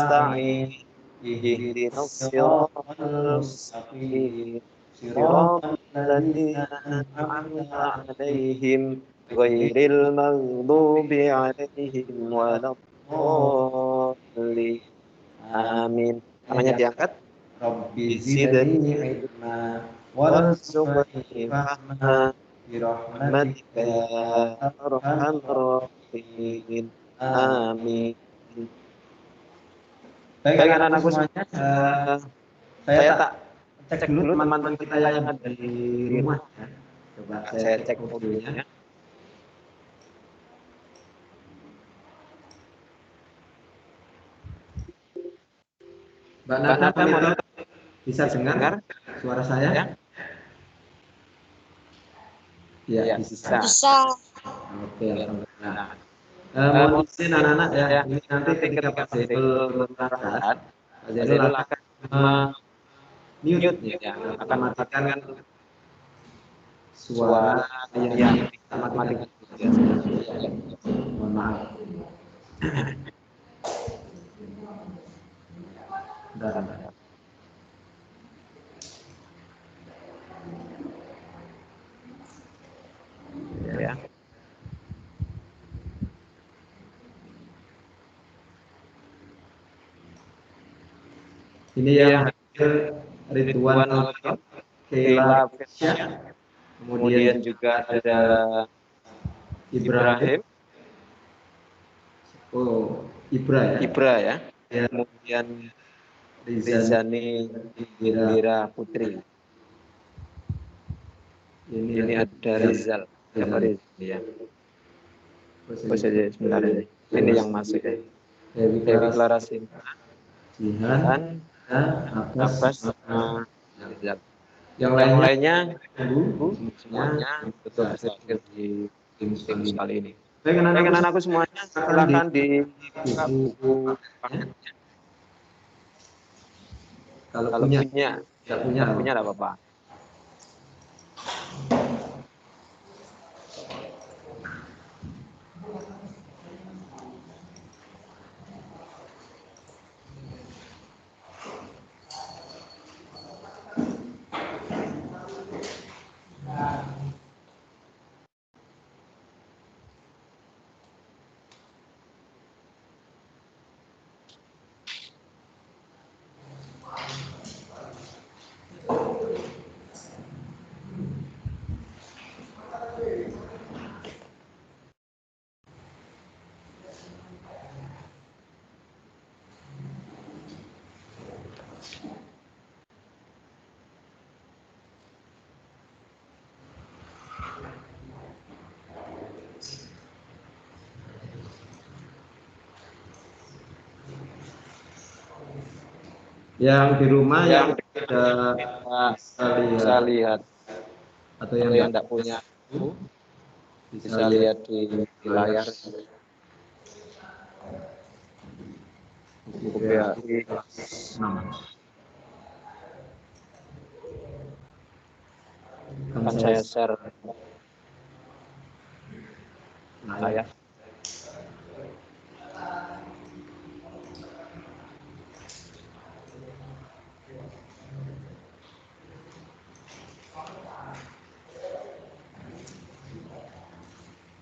nasta'in. Ihdinas siratal mustaqim. Siratal ladzina an'amta 'alaihim ghairil maghdubi 'alaihim waladdallin. Amin. Tangannya diangkat. Rabbi Zidni zidni ilma ilma warzuqni warzuqni fahma fahma birahmatika birahmatika ya ya arhamar arhamar rahimin. rahimin. Amin. Baik Baik anak-anakku anak-anakku semuanya, semuanya, saya saya tak tak cek cek dulu dulu teman-teman teman-teman kita kita yang yang ada ada di di rumah. rumah. Ya. Coba saya Saya cek cek audionya. audionya. Mbak Mbak Nada Nada monitor bisa dengar dengar suara saya? ya? Ya, Ya, bisa. bisa. Bisa. Oke, alhamdulillah. Nah, Mohon mohon izin izin anak-anak ya, ya, ini nanti nanti ketika ketika Pak Pak Zainul Zainul berangkat, berangkat, Pak Pak Zainul Zainul akan akan mute mute ya, ya, akan mematikan mematikan suara suara yang yang kita matikan. matikan biasanya. Mohon maaf. Bentar. Ya. Ini yang hadir Ridwan Al-Qayyum, Keila Fisya, kemudian juga ada Ibrahim. Oh, Ibra ya. Ibra ya. Ya. Kemudian Rizani Rizani Indira Putri. Ini ada Rizal. Siapa Rizal ya? Posisi sebentar ini. Ini yang masuk ya. Dewi Clara Sinta, Jihan, Abbas, sama Rizal. Yang Yang lainnya lainnya semuanya betul bisa hadir di tim sekali ini. Baik anak-anakku anak-anakku semuanya, silakan dibuka buku paketnya. kalau Kalau punya, tidak punya tidak apa-apa. Yang di rumah yang ada bisa lihat atau yang yang tidak punya buku bisa bisa lihat di layar buku BHI kelas 6. akan saya share layar.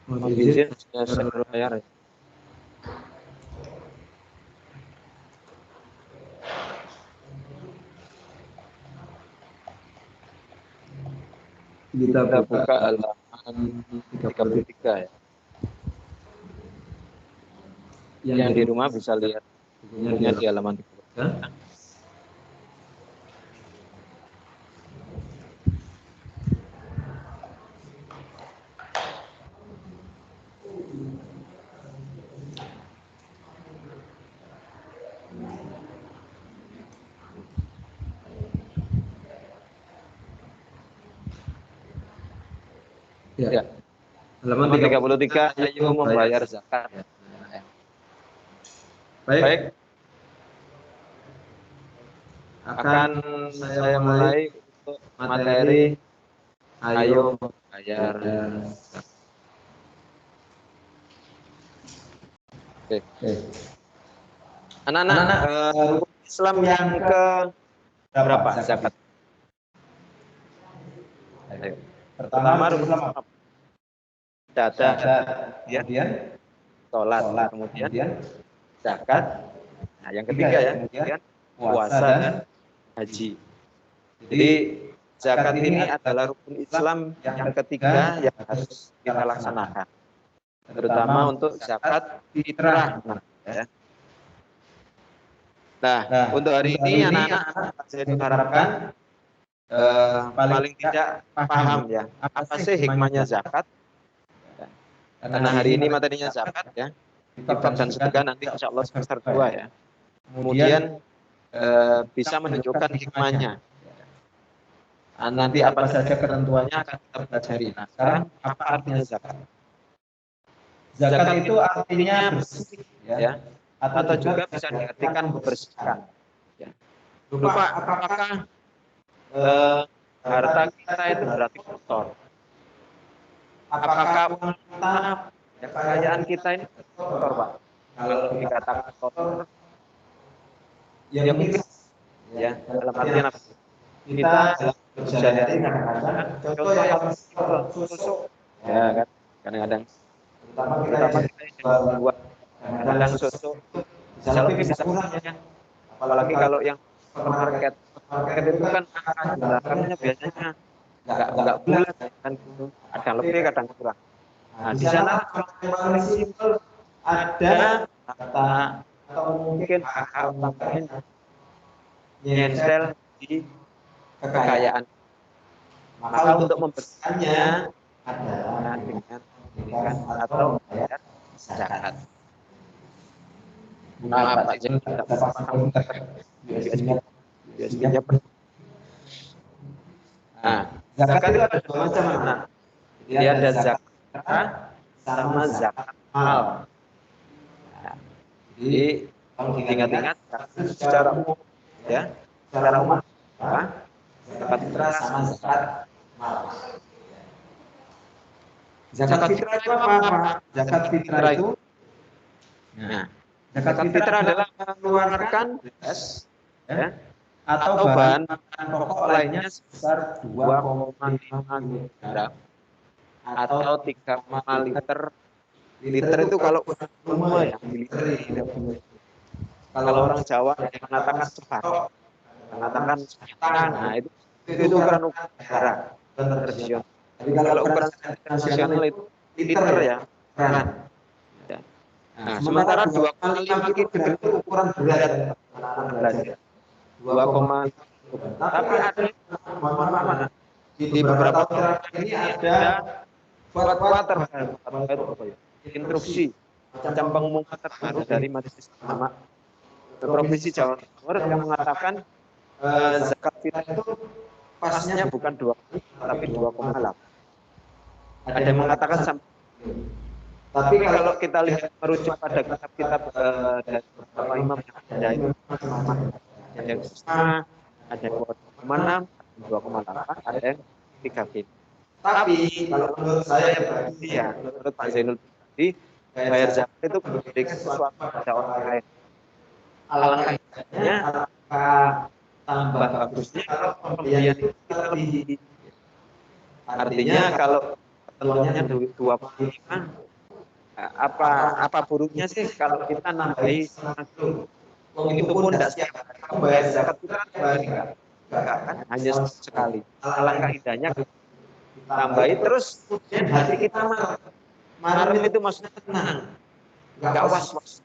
Mohon izin saya share layar. Kita buka halaman 33 ya. Yang di rumah bisa lihat bukunya di halaman 33. Ya. Halaman 33, ayo membayar zakat. Baik. Akan saya mulai untuk materi ayo membayar zakat. Oke. Anak-anak, rukun Islam yang ke berapa zakat? Ayo. Pertama rukun Islam ada kemudian sholat, kemudian zakat. Nah, yang ketiga ya, kemudian puasa dan haji. Jadi zakat ini adalah rukun Islam yang ketiga yang harus kita laksanakan, terutama untuk zakat fitrah. Ya. Nah, untuk hari ini anak-anak saya harapkan paling tidak paham ya apa sih hikmahnya zakat. Karena hari ini materinya zakat ya, infak dan sedekah nanti insya Allah semester 2 ya. Kemudian bisa menunjukkan hikmahnya. Nanti apa saja ketentuannya akan kita pelajari. Nah, sekarang apa artinya zakat? Zakat itu artinya bersih ya, atau juga bisa diartikan membersihkan. Ya. Lupa apakah harta kita itu berarti kotor? Apakah uang kita, ya, kekayaan kita ini kotor, Pak? Kalau dikatakan kotor, ya mungkin ya dalam artian apa? Kita sehari-hari kadang-kadang contoh yang susuk ya kan, kadang-kadang terutama kita buat kadang susuk bisa lebih bisa kurang ya, apalagi kalau yang supermarket itu kan jumlahnya biasanya nggak bulat kan, kadang lebih kadang kurang. Nah di sana yang paling simpel ada kata atau mungkin hak tambahin nyentel di kekayaan. Maka untuk membersihkannya adalah dengan atau membayar zakat. Nah, Pak Zainul tidak paham biasanya. Nah, zakat itu ada dua macam, anak. Jadi ada zakat sama zakat mal. Nah, jadi kalau diingat-ingat secara umum ya, secara umum apa? Zakat fitrah sama zakat mal. Zakat fitrah itu apa? Zakat fitrah itu, nah, zakat fitrah adalah mengeluarkan beras ya, atau bahan pokok lainnya sebesar 2,5 kg atau 3,5 liter. Liter itu kalau umum ya, liter. Kalau orang Jawa yang mengatakan separuh, mengatakan setengah, nah itu ukuran negara tradisional. Jadi kalau ukuran internasional itu liter ya, ukuran. Nah, sementara 2,5 kg itu ukuran berat belajar. 2,5. Tapi ada di beberapa tempat ini ada fatwa terbaru atau instruksi macam pengumuman terbaru dari Majelis Ulama Provinsi Jawa Timur yang mengatakan zakat fitrah itu pasnya bukan 2, tapi 2,8. Ada yang mengatakan sampai. Tapi kalau kita lihat merujuk pada kitab-kitab dari beberapa imam yang ada itu ada yang setengah, ada yang 2,6, 2,8, ada yang 3 kg. Tapi kalau menurut saya berarti ya, menurut Pak Zainul tadi, bayar zakat itu memberikan sesuatu pada orang lain. Alangkahnya, alangkah tambah bagusnya kalau pembelian itu kita lebih. Artinya kalau ketentuannya 25, apa buruknya sih kalau kita nambahi setengah kilo? Itu pun tidak setiap hari bayar zakat kita enggak kan, hanya sekali. Alangkah indahnya tambahi terus kemudian hati kita marem itu maksudnya tenang, nggak was-was.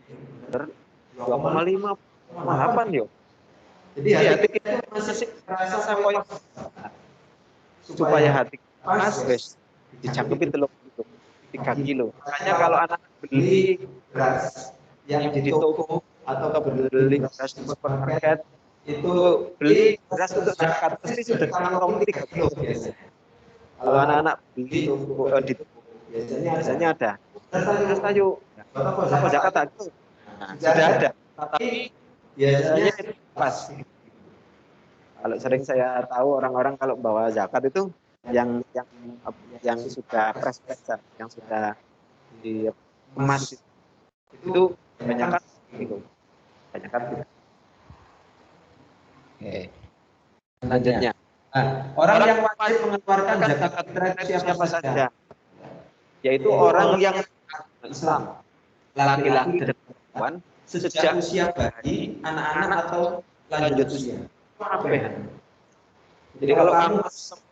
2,5, 2,8 yo. Jadi hati kita masih rasa koyo supaya hati pas wes dicangkepi 3 kilo. Makanya kalau anak beli beras yang di toko atau beli beras di supermarket itu beli beras untuk zakat pasti sudah kantong 3 kilo biasanya. Kalau anak-anak beli di toko biasanya ada beras tayu apa zakat itu sudah ada, tapi biasanya pas. Kalau sering saya tahu orang-orang kalau bawa zakat itu yang sudah press, yang sudah dikemas itu kebanyakan gitu. zakat fitrah. Oke. Selanjutnya. Nah, orang yang wajib mengeluarkan zakat fitrah itu siapa saja? Yaitu orang yang Islam, laki-laki dan perempuan sejak usia bayi, anak-anak atau lanjut usia. Jadi kalau kamu besok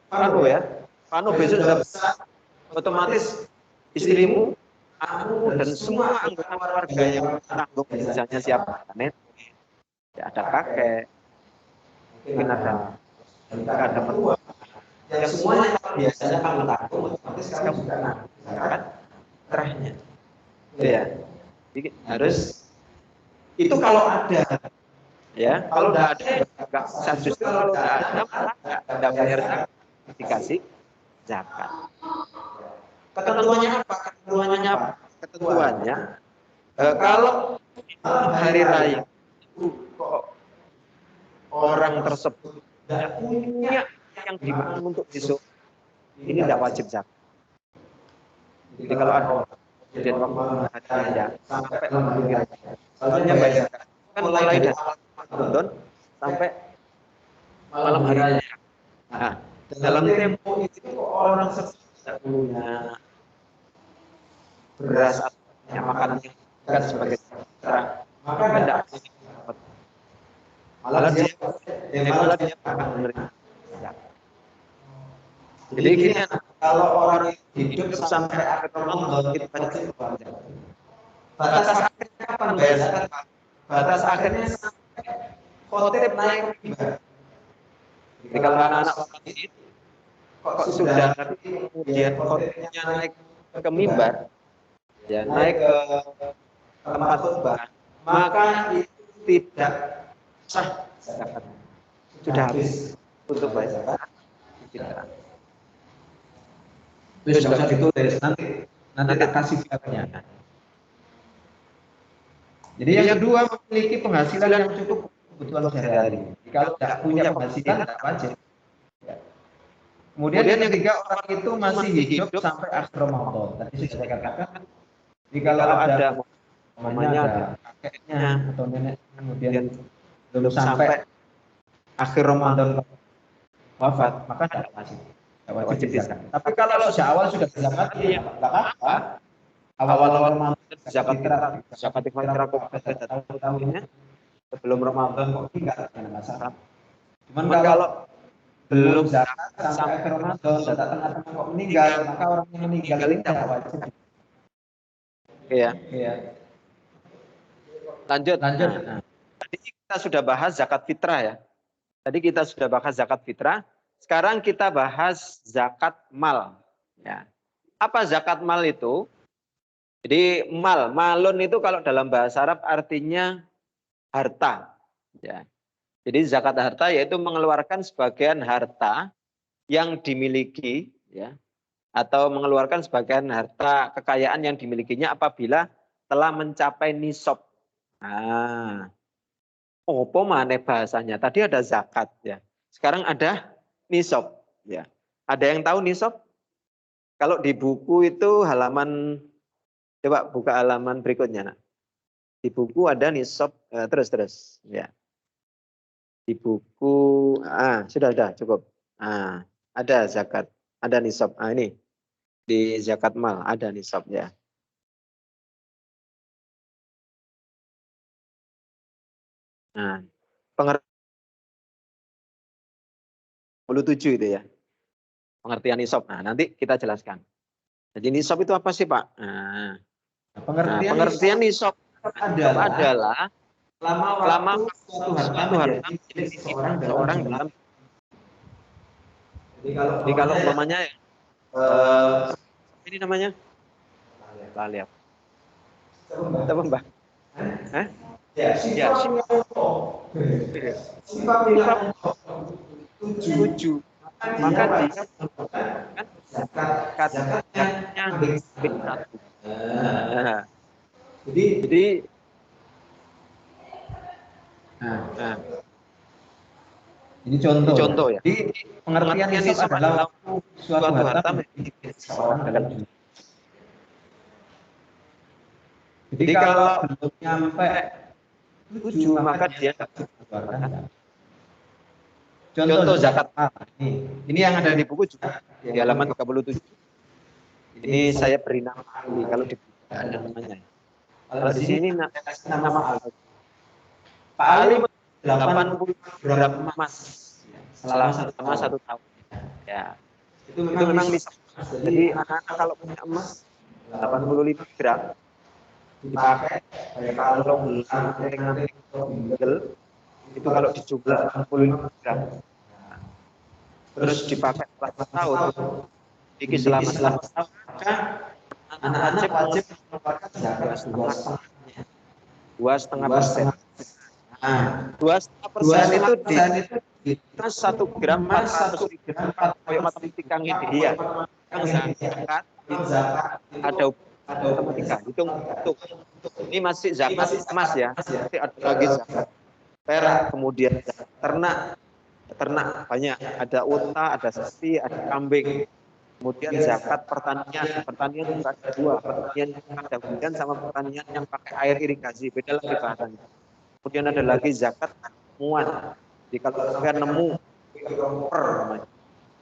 sudah besar, otomatis istrimu, anakmu dan semua anggota keluarga yang menanggung, misalnya siapa? Nenek, ya ada kakek, mungkin ada mertua, yang semuanya biasanya kamu tanggung, otomatis kamu juga nanggung zakat fitrahnya. Itu ya. Jadi harus itu kalau ada, ya. Kalau tidak ada, enggak sah. Justru kalau tidak ada, malah enggak bayar zakat, dikasih zakat. Ketentuannya apa? Ketentuannya kalau hari raya kok orang tersebut tidak punya yang dimakan untuk besok, ini tidak wajib zakat. Jadi kalau ada kejadian waktu hari raya sampai hari raya, soalnya bayar zakat kan mulai dari Ramadan sampai malam hari raya. Nah, dalam tempo itu orang tidak punya beras atau makanan yang dekat sebagai fitrah, maka tidak malah dia akan menerima zakat. Jadi gini, kalau orang hidup sampai akhir Ramadan kita wajib bayar zakat. Batas akhirnya kapan bayar zakat? Batas akhirnya sampai khotib naik mimbar. Jadi kalau anak-anak itu kok sudah kemudian khotibnya naik ke mimbar, ya naik ke tempat khutbah, maka itu tidak sah zakat. Sudah habis untuk bayar zakat fitrah. Itu sudah bisa ditulis, nanti tak kasih fitrahnya. Jadi yang kedua, memiliki penghasilan yang cukup kebutuhan sehari-hari. Kalau tidak punya penghasilan, tidak wajib. Kemudian yang ketiga, orang itu masih hidup sampai akhir Ramadan. Tadi sudah saya katakan, jadi kalau ada mamanya, ada kakeknya atau nenek, kemudian belum sampai akhir Ramadan wafat, maka tidak wajib. Tidak wajib zakat. Tapi kalau sejak awal sudah zakat, ya tidak apa-apa. Awal-awal Ramadan zakat fitrah kok ada tahun-tahunnya sebelum Ramadan kok enggak ada masalah. Cuman kalau belum zakat sampai akhir Ramadan, zakat tengah-tengah kok meninggal, maka orang yang meninggal ini tidak wajib. Iya. Lanjut. Nah, tadi kita sudah bahas zakat fitrah ya. Tadi kita sudah bahas zakat fitrah. Sekarang kita bahas zakat mal. Ya. Apa zakat mal itu? Jadi malun itu kalau dalam bahasa Arab artinya harta. Ya. Jadi zakat harta yaitu mengeluarkan sebagian harta yang dimiliki, ya, atau mengeluarkan sebagian harta kekayaan yang dimilikinya apabila telah mencapai nisab. Nah, apa mana bahasanya? Tadi ada zakat, ya. Sekarang ada nisab, ya. Ada yang tahu nisab? Kalau di buku itu halaman, coba buka halaman berikutnya. Nah. Di buku ada nisab, terus, ya. Di buku, sudah cukup. Ada zakat, ada nisab. Ini di zakat mal ada nisab ya. Nah, pengertian 27 itu ya. Pengertian nisab. Nah, nanti kita jelaskan. Jadi nisab itu apa sih, Pak? Pengertian nisab adalah lama suatu harta menjadi seorang dalam. Jadi kalau umpamanya ini namanya laliap. Apa, Mbak? Ya, sifat 7. Maka dia kan zakatnya B1. Jadi ini contoh ya. Jadi pengertian nisab adalah suatu harta menjadi seorang dalam. Jadi kalau belum nyampe 7, maka dia mengeluarkan. Contoh zakat. Ini yang ada di buku juga di halaman 37. Ini saya beri nama Ali, kalau di buku ada namanya. Kalau di sini nama Ali. Pak Ali 80 gram emas selama 1 tahun. Ya, itu memang nisab. Jadi anak-anak kalau punya emas 85 gram dipakai kalau itu kalau dijumlah 85 gram. Terus dipakai selama tahun, ini selama tahun, maka anak-anak wajib mengeluarkan zakat 2,5%. Nah, 2,5% itu di 1 gram 400 gram matematika ini ya. Yang zakat ada matematika. Hitung. Ini masih zakat emas ya. Nanti ada lagi zakat perak, kemudian ternak banyak. Ada unta, ada sapi, ada kambing. Kemudian zakat pertanian juga ada 2, pertanian yang ada hujan sama pertanian yang pakai air irigasi, beda lagi bahannya. Kemudian ada lagi zakat temuan. Jadi kalau kalian nemu per namanya,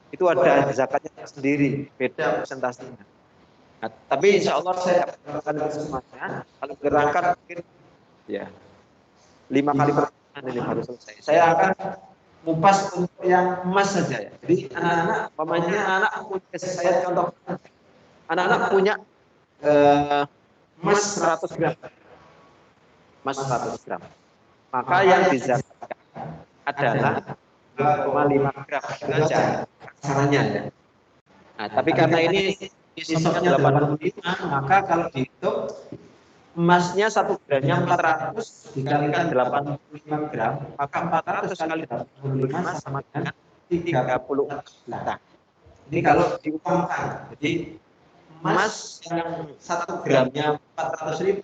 itu ada zakatnya sendiri, beda presentasinya. Nah, tapi insya Allah saya akan semuanya. Kalau gerakan mungkin ya 5 kali pertemuan ini baru selesai. Saya akan mupas untuk yang emas saja ya. Jadi anak-anak, anak punya, saya contoh, anak-anak punya emas 100 gram. Emas 100 gram. Maka yang dizakatkan adalah 2,5 gram. Itu aja caranya ya. Nah, tapi karena ini nisabnya 85, maka kalau dihitung emasnya 1 gramnya 400 dikalikan 85 gram, maka 400 kali 85 sama dengan 34 juta. Ini kalau diuangkan. Jadi emas yang 1 gramnya 400.000,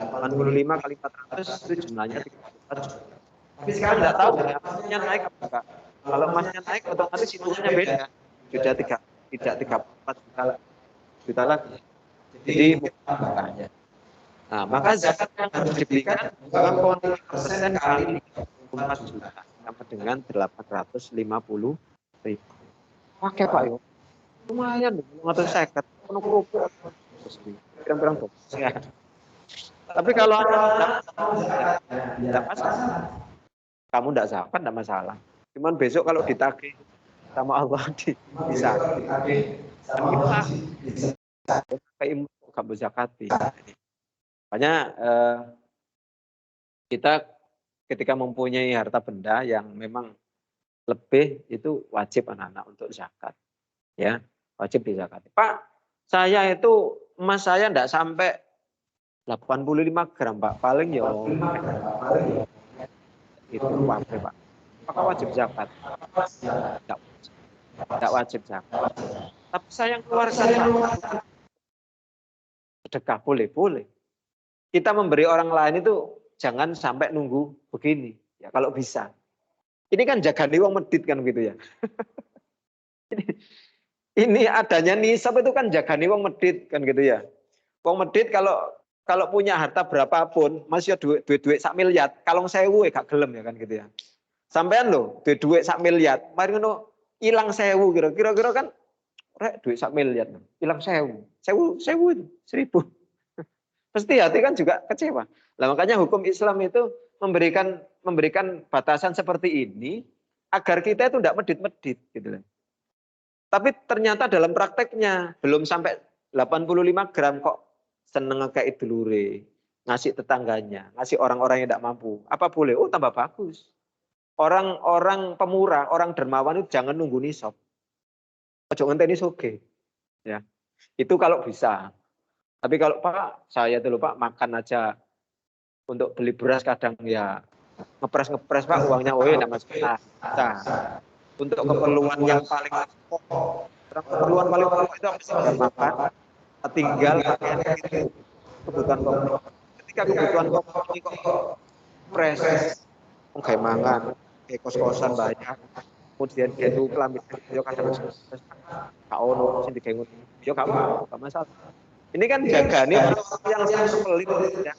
85 kali 400 itu jumlahnya 34 juta. Tapi sekarang nggak tahu ya, emasnya naik apa enggak. Kalau emasnya naik otomatis hitungannya beda. Sudah tidak 34 juta lagi. Jadi makanya. Nah, maka zakat yang harus diberikan 2,5% kali 34 juta sama dengan 850.000. Oke Pak Yo. Lumayan, 250. Penuh kerupuk. Pirang-pirang ya. Tapi kalau tidak masalah. Kamu tidak zakat, tidak masalah. Cuman besok kalau ditagih sama Allah bisa. Kayak kamu zakati. Makanya kita ketika mempunyai harta benda yang memang lebih, itu wajib anak-anak untuk zakat. Ya, wajib dizakati. Pak, saya itu emas saya tidak sampai 85 gram, Pak. Paling ya itu wajib, Pak. Apakah wajib zakat? Tidak wajib zakat. Tapi saya keluarkan, Pak. Sedekah boleh. Kita memberi orang lain itu jangan sampai nunggu begini. Ya kalau bisa. Ini kan jagani wong medit kan gitu ya. Ini adanya nisab itu kan jagani wong medit kan gitu ya. Wong medit kalau punya harta berapapun, masih duit 1 miliar, kalau saya gak gelem ya kan gitu ya. Sampean loh, duit 1 miliar, mari ngono hilang 1.000 kira-kira kan rek duit 1 miliar, hilang 1.000 itu 1.000. Pasti hati kan juga kecewa. Lah makanya hukum Islam itu memberikan batasan seperti ini agar kita itu tidak medit-medit gitu loh. Tapi ternyata dalam prakteknya belum sampai 85 gram kok seneng ngekei dulure, ngasih tetangganya, ngasih orang-orang yang tidak mampu. Apa boleh? Oh tambah bagus. Orang-orang pemurah, orang dermawan itu jangan nunggu nisab. Ojo ngenteni soge. Ya. Itu kalau bisa. Tapi kalau Pak, saya dulu Pak makan aja untuk beli beras kadang ya ngepres Pak uangnya tidak masalah. Nah, untuk keperluan yang paling pokok, keperluan paling pokok itu apa sih? Makan, tinggal pakaian itu kebutuhan pokok. Ketika kebutuhan pokok ini kok pres, kayak mangan, kayak kos-kosan banyak, kemudian itu kelamin, yo kadang kak ono sing digengut, yo gak masalah. Ini kan jaga nih orang yang pelit ya.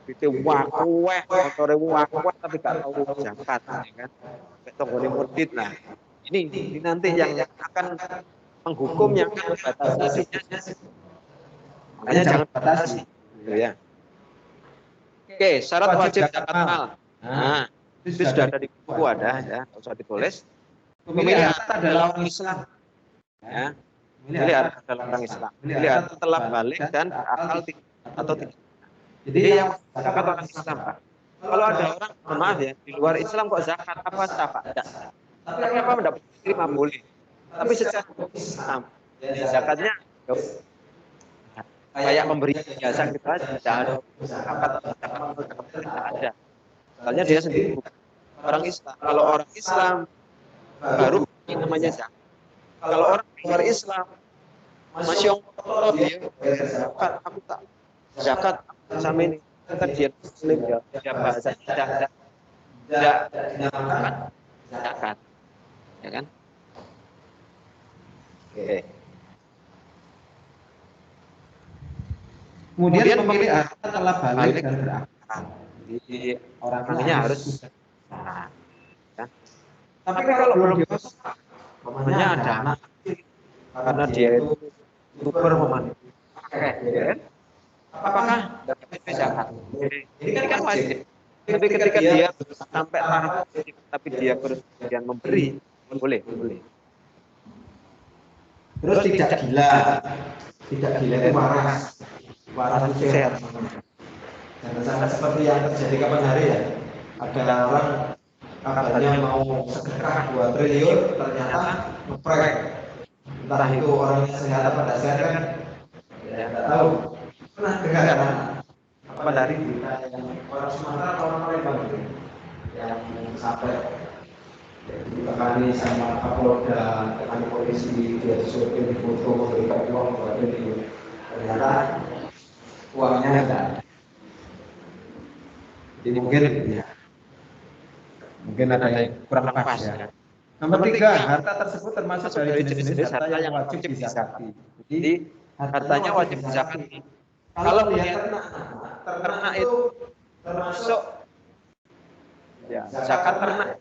itu wakuweh, motore wakuweh tapi gak tahu zakat, ya kan? Tonggone medit. Nah, ini nanti yang akan menghukum, yang akan membatasi. Makanya jangan batasi, gitu ya. Oke, syarat wajib zakat mal. Nah, itu sudah ada di buku, ada ya, nggak usah ditulis. Pemilik harta adalah orang Islam. Ya, pemilik harta adalah orang Islam. Pemilik harta telah balik dan berakal atau tidak. Jadi yang zakat orang Islam, Pak. Kalau ada orang, maaf ya, di luar Islam kok zakat, apa sah, Pak? Tidak. Tapi apa mendapat terima boleh. Tapi secara Islam, ya, zakatnya kayak memberi jasa kita tidak ada zakat, tidak ada. Soalnya dia sendiri bukan orang Islam. Kalau orang Islam baru ini namanya zakat. Kalau orang luar Islam masih orang dia zakat, aku tak zakat sama ini. Kan dia Muslim, dia bahasa tidak dinamakan zakat, ya kan? Oke. Kemudian pemilik harta telah balik dan berakal. Jadi orangnya harus nah, ya. Tapi kalau belum dewasa, namanya ada anak, karena dia itu super memandu, ya. Apakah dapat zakat? Ini kan wajib. Tapi ketika dia sampai taraf, tapi dia kemudian memberi, boleh. Terus tidak gila itu waras sehat. Jangan sampai seperti yang terjadi kapan hari ya. Ada orang kabarnya mau sedekah 2 triliun, ternyata ngeprek. Entah itu orangnya sehat apa tidak sehat kan? Ya tidak tahu. Pernah dengar kan? Apa dari berita yang orang Sumatera atau orang Palembang itu yang sampai dibekali sama Kapolda, dengan polisi, dia disuruhin di foto, memberikan uang buat ini. Ternyata uangnya enggak. Jadi mungkin ada yang kurang pas ya. Nomor 3, harta tersebut termasuk dari jenis-jenis harta yang wajib dizakati. Jadi hartanya wajib dizakati. Kalau dia ternak itu termasuk Ya, zakat ternak.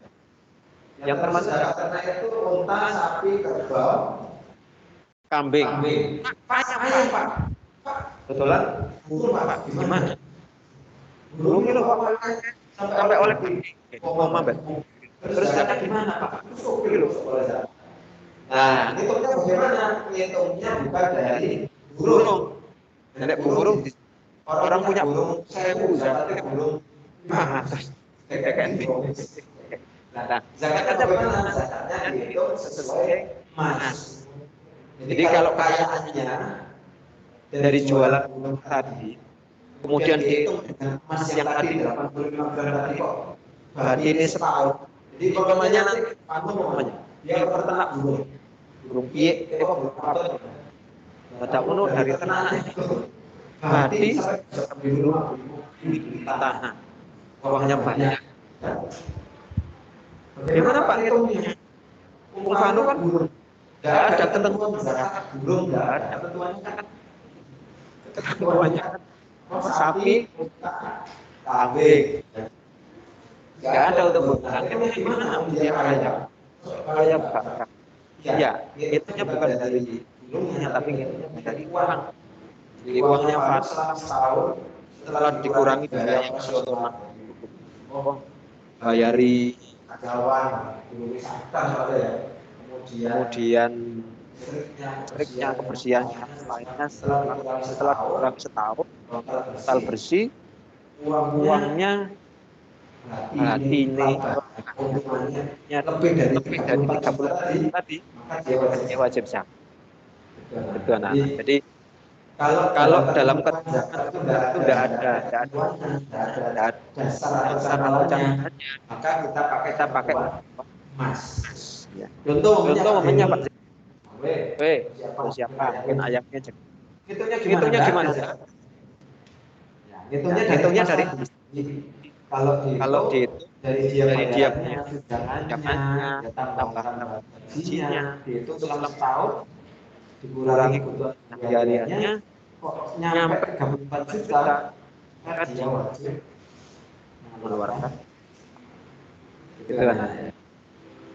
Yang termasuk zakat ternak itu unta, sapi, kerbau, kambing. Ayam, Pak. Betulan? Burung, Pak. Gimana? Burung itu sampai oleh koma, Mbak. Terus zakat gimana, Pak? Kilo. Nah, hitungnya bagaimana? Hitungnya bukan dari burung. Nenek burung, orang punya burung 1000, zakatnya burung 500. Nah, zakatnya bagaimana? Zakatnya dihitung sesuai emas. Jadi kalau kayaannya dari jualan burung tadi, kemudian dihitung dengan emas yang tadi 85 gram tadi kok berarti ini setahun. Jadi namanya nanti namanya dia peternak burung piye, burung apa? baca kuno dari ternak berarti tahan uangnya banyak. Bagaimana Pak hitungnya? Bung Fano kan burung, nggak ada ketentuan zakat burung, nggak ada ketentuannya sapi, kambing, nggak ada untuk burung. Gimana dia Kayak bakar. Ya, itunya bukan dari burungnya, tapi dari uang. Jadi uangnya pas setahun setelah dikurangi biaya operasional, bayari karyawan, kemudian listriknya, kebersihannya, lainnya setelah kurang setahun total bersih, uangnya berarti ini lebih dari 30 tadi dia wajib zakat. Itu anak. Jadi kalau dalam keterangan itu tidak ada dasar atau catatannya, maka kita pakai emas. Ya. Contoh namanya Pak. Siapa? Mungkin ayamnya cek. Hitungnya gimana? Hitungnya dari kalau dihitung dari dia punya tunjangannya, tambahan gajinya, dihitung selama tahun, dikurangi kebutuhan hariannya, kok nyampe 34 juta. maka dia wajib mengeluarkan. gitu kan.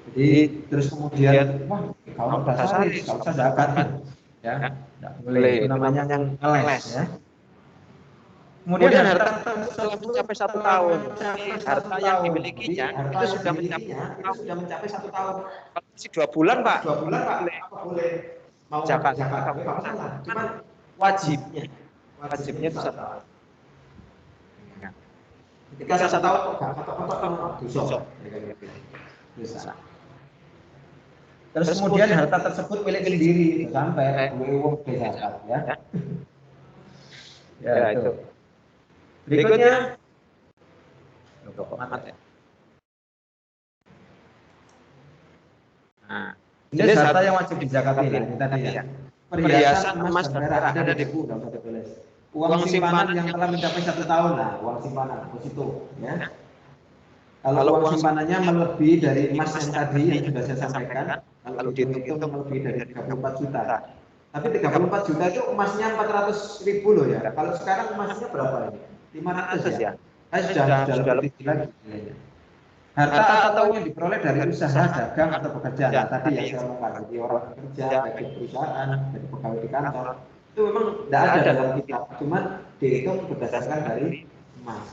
Jadi terus kemudian wah kalau dasar kalau usah zakat ya, enggak boleh. Itu namanya yang ngeles ya. Kemudian harta setelah mencapai 1 tahun, harta yang dimilikinya itu sudah mencapai 1 tahun. Kalau masih 2 bulan, Pak, 2 bulan Pak, apa boleh mau zakat. zakat. Enggak masalah. Cuman wajibnya itu 1 tahun. Ketika 1 tahun kok enggak kotok-kotok dosa. Terus kemudian harta tersebut milik sendiri sampai uang zakat ya. Ya itu. Berikutnya Nah, jenis harta yang wajib dizakati ini tadi ya. Perhiasan emas dan perak ada di buku. Uang simpanan yang telah mencapai 1 tahun, nah uang simpanan deposito ya. Kalau uang simpanannya melebihi dari emas yang tadi yang sudah saya sampaikan, kalau dihitung melebihi dari 34 juta. Tapi 34 juta itu emasnya 400.000 loh ya. Kalau sekarang emasnya berapa ini? 500 ya. Sudah lebih tinggi lagi. Harta atau uang yang diperoleh dari usaha, dagang atau pekerjaan. Nah, tadi yang saya omongkan, jadi orang bekerja, baik di perusahaan, jadi pegawai di kantor, itu memang tidak ada dalam kitab, cuman dihitung berdasarkan dari emas.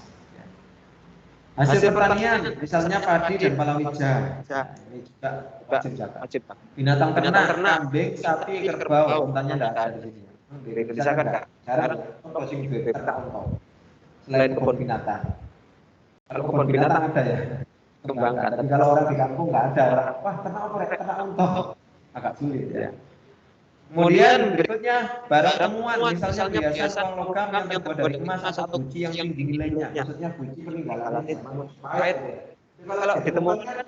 Hasil pertanian, misalnya padi dan palawija, ini juga wajib zakat. Binatang ternak, kambing, sapi, kerbau, untanya tidak ada di sini. Di sana enggak. Jarang posisi ternak unta. Selain kebun binatang. Kalau kebun binatang ada ya. Kembangkan. Tapi kalau orang di kampung nggak ada orang, wah ternak apa? Ternak unta. Agak sulit ya. Kemudian berikutnya barang temuan, misalnya perhiasan uang logam yang terbuat dari emas atau buji yang tinggi nilainya. Maksudnya buji peninggalan zaman Majapahit. Kalau ditemukan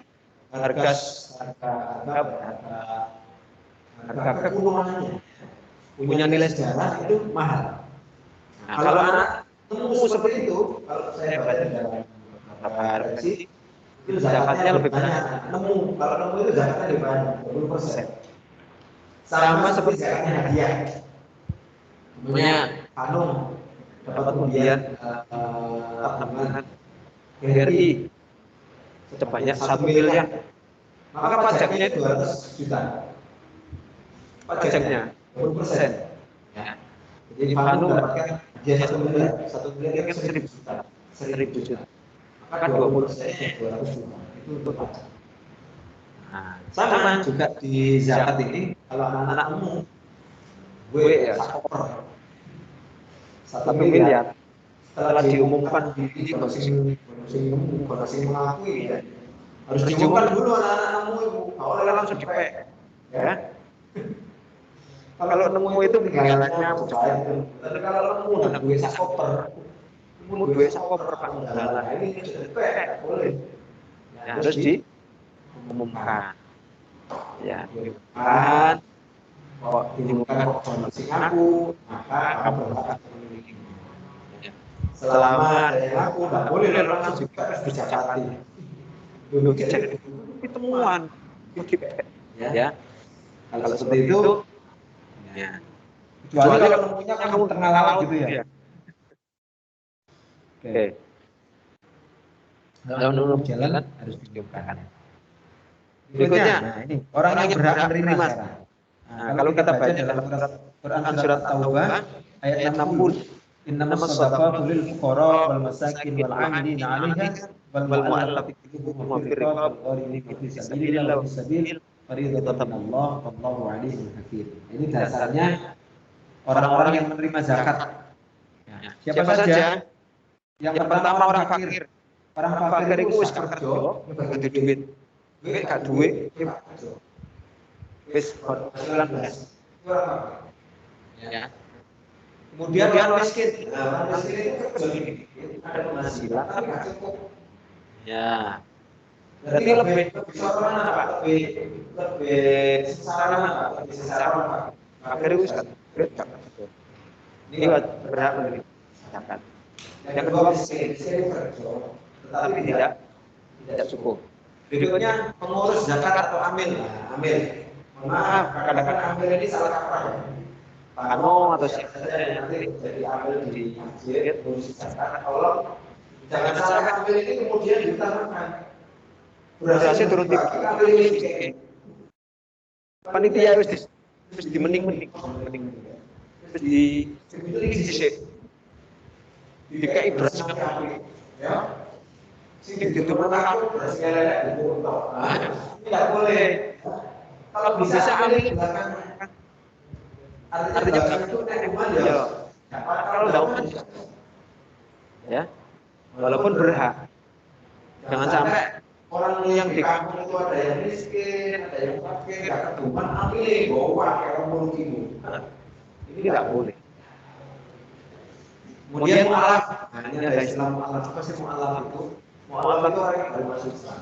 harga kekunungannya punya nilai sejarah itu mahal. Nah, kalau anak temu seperti itu, kalau saya baca dalam beberapa referensi, itu zakatnya lebih banyak. Kalau nemu itu zakatnya lebih banyak, 20%. Sama seperti zakatnya hadiah. Punya Hanum dapat undian tabungan BRI sebanyak 1 miliar. Maka pajaknya itu 200 juta. Pajaknya 20%. Ya. Jadi Hanum dapatkan hadiah 1 miliar. 1 miliar kan 1.000 juta. 1.000 juta. Maka 20%-nya 200 juta. Itu untuk pajak. Nah, sama juga di zakat ini kalau anak-anak umum gue ya koper 1 miliar setelah diumumkan di konsil mengakui ya harus diumumkan dulu anak-anak nemu itu awalnya langsung dipek ya. Kalau nemu itu peninggalannya tapi kalau nemu dan gue sak koper Pak peninggalan ini sudah dipek boleh ya, harus diumumkan ya diumumkan kok donasi aku maka kamu berhak memilikinya selama ada yang aku nggak boleh langsung juga harus dizakati dulu jadi temuan ya kalau seperti itu ya kecuali kalau nemunya kamu tengah laut gitu ya oke kalau nemu jalan harus diumumkan. Berikutnya, nah ini orang yang berhak menerima sekarang. Nah, kalau kita baca dalam Quran surat Taubah ayat 60, innamas shadaqatu lil fuqara wal masakin wal 'amilina 'alaiha wal mu'allafati qulubuhum wa fil riqab wal gharimina fi sabilillah wa sabil fariidatan minallah wallahu 'aliimun hakim. Ini dasarnya orang-orang yang menerima zakat. Siapa saja? Yang pertama orang fakir. Orang fakir itu wis kerja, nggak duit. Gue gak duit, wis hasilan belas. Ya. Kemudian orang miskin, orang miskin itu kerja ada penghasilan tapi nggak cukup. Ya. Berarti lebih seorang mana Pak? Lebih sesaran apa? Lebih sesaran Pak. Fakir itu kan duit gak cukup. Ini berhak menerima zakat. Yang kedua miskin kerja, tetapi tidak cukup. Berikutnya pengurus zakat atau amil. Nah, amil. Mohon maaf, kadang-kadang amil ini salah kaprah ya. Kano atau siapa saja yang nanti jadi ambil di masjid, ngurusi zakat, tolong jangan sampai ambil ini kemudian diutamakan. Berhasil turun tiga, ambil ini. Panitia wis di mending-mending, wis di sik. Dikai beras kabeh. Ya. Sing ditemukan aku beras lelek untuk. Tidak boleh. Kalau bisa ambil di belakang. Artinya itu iman ya. Kalau tidak umat ya, walaupun berhak, jangan sampai orang yang di kampung itu ada yang miskin, ada yang fakir, ada ketuman, ambil bawa kayak orang itu. Ini tidak boleh. Kemudian mu'alaf, nah ini ada istilah mu'alaf. Apa sih mu'alaf itu? Mu'alaf itu orang yang baru masuk Islam.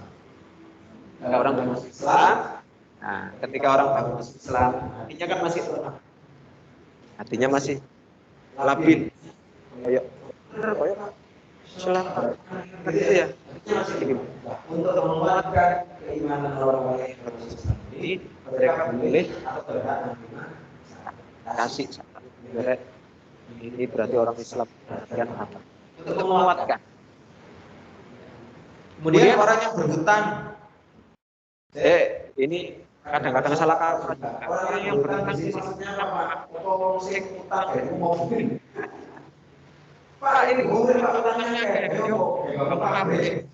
Ketika orang baru masuk Islam, nah ketika orang baru masuk Islam, artinya kan masih lemah. Hatinya masih labil. Kayak Islam. Gitu ya. Untuk menguatkan keimanan orang-orang yang baru masuk Islam. Jadi mereka memilih atau berhak menerima kasih zakat. Ini berarti orang Islam yang apa? Untuk menguatkan. Kemudian orang yang berhutang, ini kadang-kadang salah kaprah. Orang yang berhutang di sini apa? Tolong sing utang dari mobil. Pak ini mobil utangnya kayak bapak kabeh.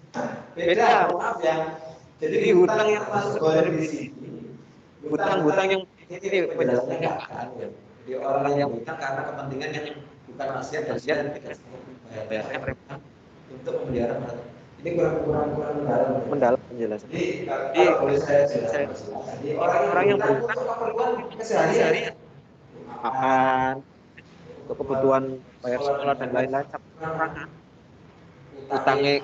Beda, maaf ya. Jadi hutang yang masuk di sini, hutang-hutang yang ini penjelasannya enggak kan. Jadi orang yang hutang karena kepentingan yang bukan maksiat dan tidak bayarnya mereka untuk memelihara harta. Ini kurang mendalam penjelasan. Jadi boleh saya jadi orang yang berhutang keperluan sehari-hari makan, untuk kebutuhan bayar sekolah dan lain-lain sampai utangnya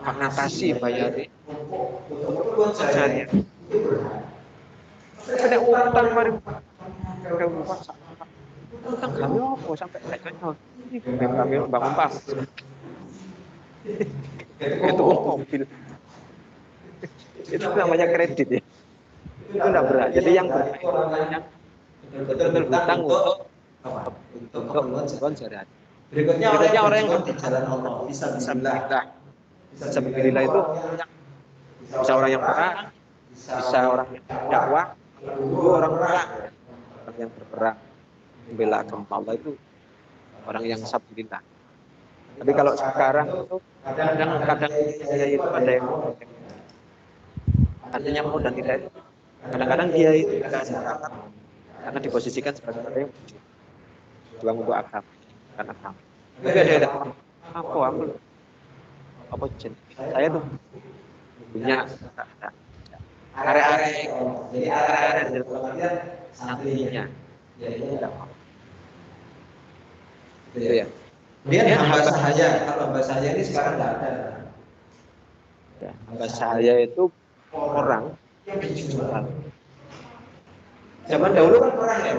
ngatasi bayar kebutuhan sehari-hari. Ada utang mari utang kami apa sampai kayak ini kami bangun pas itu mobil itu namanya kredit ya, itu tidak berat. Jadi yang berat yang betul-betul hutang untuk kebutuhan sehari-hari. Berikutnya orang yang ngerti jalan Allah, bisa bismillah itu bisa orang yang perang, bisa orang yang dakwah, dulu orang perang, orang yang berperang membela agama Allah itu orang yang sabilillah. Tapi kalau sekarang itu kadang-kadang dia itu ada yang artinya mau dan tidak. Kadang-kadang dia itu tidak sepakat karena diposisikan sebagai orang yang berjuang untuk agama, karena agama. Tapi ada apa jen? Saya tuh punya area-area, jadi area-area dari pengertian santrinya. Jadi tidak apa. Gitu ya. Kemudian hamba sahaya. Kalau hamba sahaya ini sekarang tidak ada. Ya, hamba sahaya itu orang yang dijual. Zaman dahulu kan perang ya.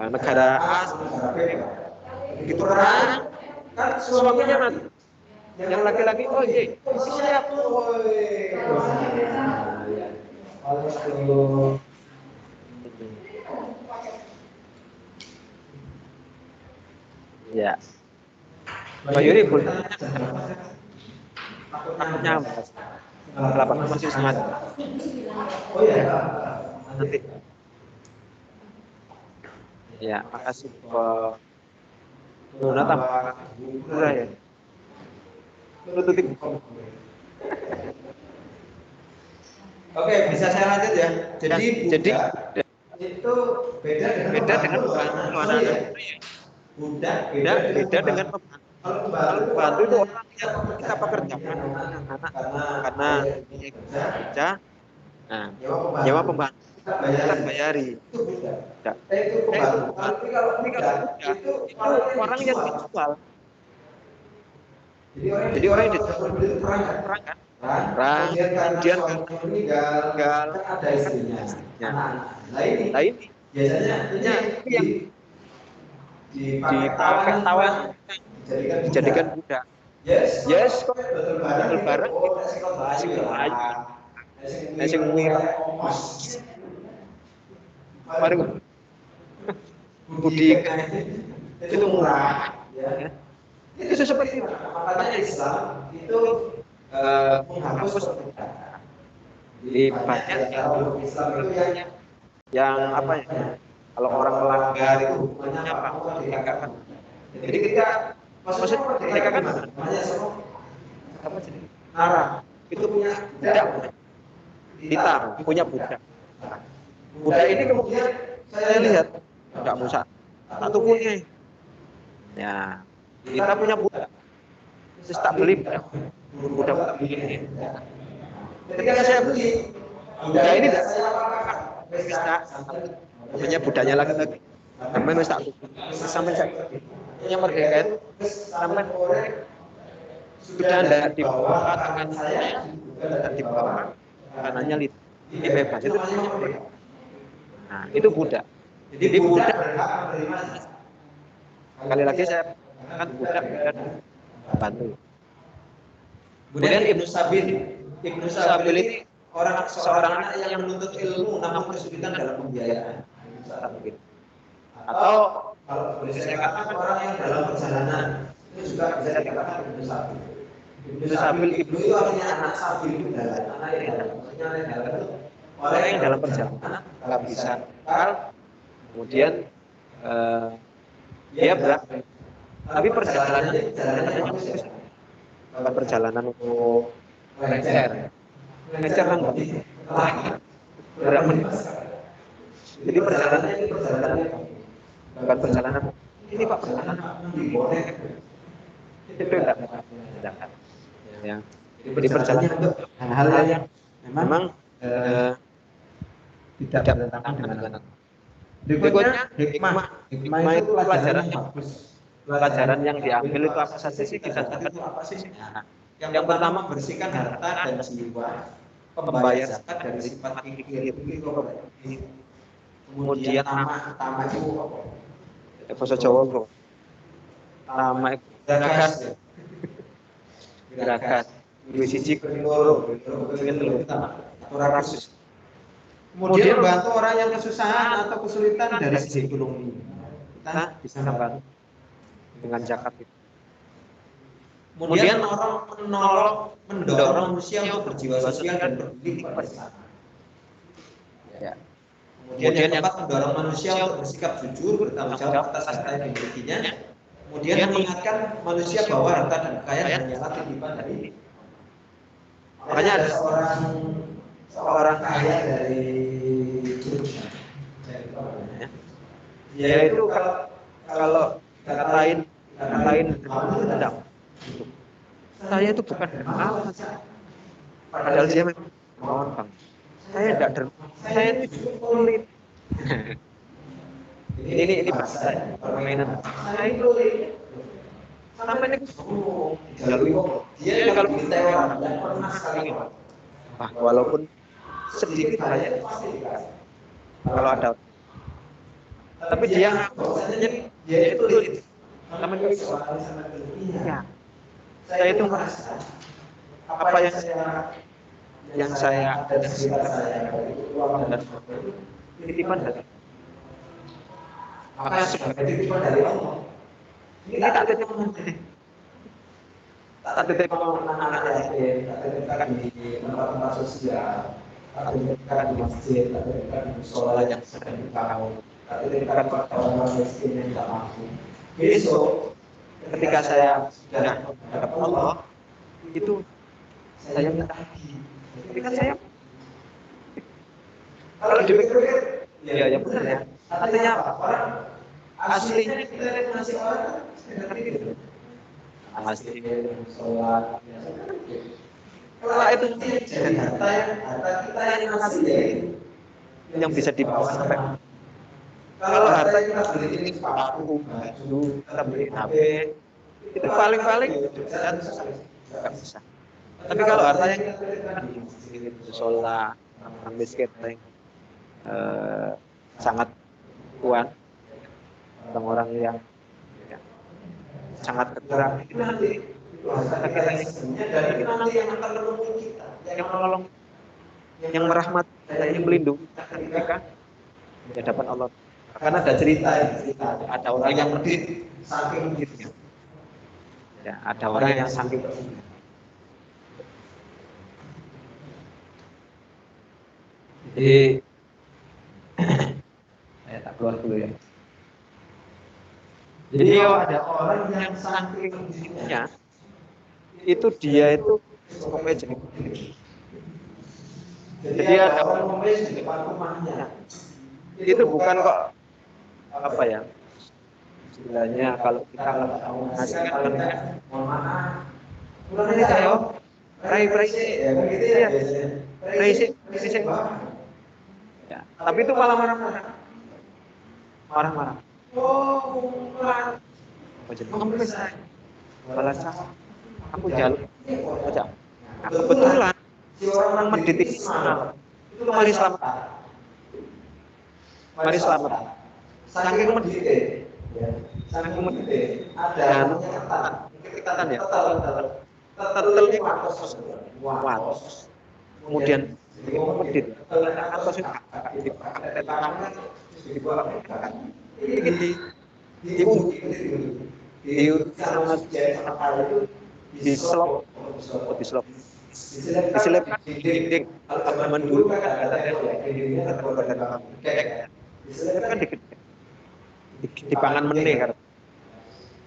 Negara A, negara B. Begitu perang, kan suaminya mati. Yang laki-laki, oh iya, siap. Ya. Mbak Yuri boleh takutnya lapan masih semangat. Oh iya. Nanti. Ya, makasih Pak. Nona tambah murah ya. Tutup. Oke, bisa saya lanjut ya. Jadi itu beda dengan pembantu. Budak beda dengan pembantu. Kalau pembantu itu orang yang kita pekerjakan karena kerja. Nah, nyewa pembantu kita bayari. Itu pembantu. Tapi kalau itu orang yang dijual. Jadi orang yang dijual itu perang kan? Kemudian meninggal, ada istrinya. Nah ini biasanya ini yang dipakai tawan dijadikan budak. Yes, kok betul bareng masih aja. Masih mirip. Mari budi itu murah, ya. Itu seperti itu. Makanya Islam itu menghapus di banyak Islam itu yang apa ya? Kalau orang melanggar itu hukumannya apa? Merdekakan. Jadi ketika maksudnya mereka kan apa sih? Nara itu punya budak, kita punya budak. Budak ini kemudian saya lihat nggak Musa satu punya. Ya, kita punya budak. Terus tak beli budak begini. Ketika saya beli budak ini tidak saya pakai. Bisa namanya budaknya lagi. Sampai tak sampai saya merdeka itu sampai sudah ada di bawah tangan saya, sudah di bawah kanannya ini bebas itu namanya budak. Nah, itu budak. Jadi budak sekali lagi saya kan budak dan bantu. Kemudian Ibnu Sabil ini seorang anak yang menuntut ilmu namun kesulitan dalam pembiayaan. Atau kalau boleh saya katakan orang yang dalam perjalanan itu juga bisa dikatakan Ibnu Sabil. Ibnu Sabil itu artinya anak sabil itu dalam anak yang dalam itu orang yang dalam perjalanan nggak bisa akal, kemudian dia berat, tapi perjalanannya bukan perjalanan untuk ngecer kan berat menit. Jadi perjalanannya ini perjalanan bukan perjalanan ini Pak perjalanan di Borneo itu enggak ya. Jadi perjalanan itu hal-hal yang memang tidak bertentangan dengan berikutnya hikmah itu pelajaran yang bagus. Pelajaran yang diambil itu apa saja sih kita dapat apa sih? Yang pertama bersihkan harta dan jiwa, pembayar zakat dari sifat kikir itu. Kemudian nama itu apa? Bahasa Jawa bro. Nama itu gerakas. Dua siji keloro, ratus. Kemudian bantu orang yang kesusahan atau kesulitan dari sisi ekonomi. Kita bisa membantu dengan zakat itu. Kemudian orang mendorong manusia untuk berjiwa sosial dan berdiri bersama. Ya. Kemudian yang keempat mendorong manusia untuk bersikap jujur, bertanggung jawab atas harta yang dimilikinya. Kemudian mengingatkan manusia bahwa harta dan kekayaan hanyalah titipan dari. Makanya ada seorang kaya dari Jogja. Ya itu kalau katain tidak. Saya itu bukan dermawan. Padahal dia memang dermawan bang. Saya tidak dermawan. Saya itu sulit. Ini bahasa permainan. Saya itu sampai ini jalui. Dia kalau kita pernah sekali. Walaupun sedikit banyak kalau ada. Tapi dia itu namanya ya. Saya itu merasa apa yang saya ada di sekitar saya dan titipan dari maka sebagai titipan dari Allah ini tak titip anak yatim, tak titipkan di tempat-tempat sosial, tak titipkan di masjid, tak titipkan di musola yang sedang dibangun, tak titipkan kepada orang miskin yang tidak mampu. Besok ketika saya sudah menghadap Allah itu saya minta lagi. Ketika saya kalau dipikir-pikir ya benar ya. Artinya apa? Orang aslinya kita masih orang seperti itu. Asli sholat. Kalau itu harta kita yang asli yang bisa dibawa sampai. Kalau harta kita beli ini sepatu, baju, kita beli HP, itu paling nggak bisa. Tapi kalau harta yang kita sholat, orang miskin, sangat kuat, orang-orang yang sangat bergerak, itu nanti harta kita ini sebenarnya dan itu nanti yang akan menolong kita, yang menolong, yang merahmat, yang melindungi ketika di hadapan Allah. Karena ada cerita, ada orang yang medit saking meditnya. Ya, ada orang yang saking jadi Saya tak keluar dulu ya. jadi ada orang yang saking meditnya itu dia itu pokoknya jadi Jadi ada orang nulis di depan rumahnya. itu bukan kok apa ya istilahnya kalau kita menghasilkan konten Mohon maaf. Ulang ini saya. pray sih Ya begitu ya biasanya. pray sih ya tapi itu malah marah-marah Oh, bukan. jadi balas aku jaluk aja nah, kebetulan Si orang medit ini itu mari selamat Saking medit ya. Saking medit. Ada ketan ya tetel ini watos kemudian medit atas itu diselipkan di dinding zaman dulu kan diselipkan di pangan meneh kan.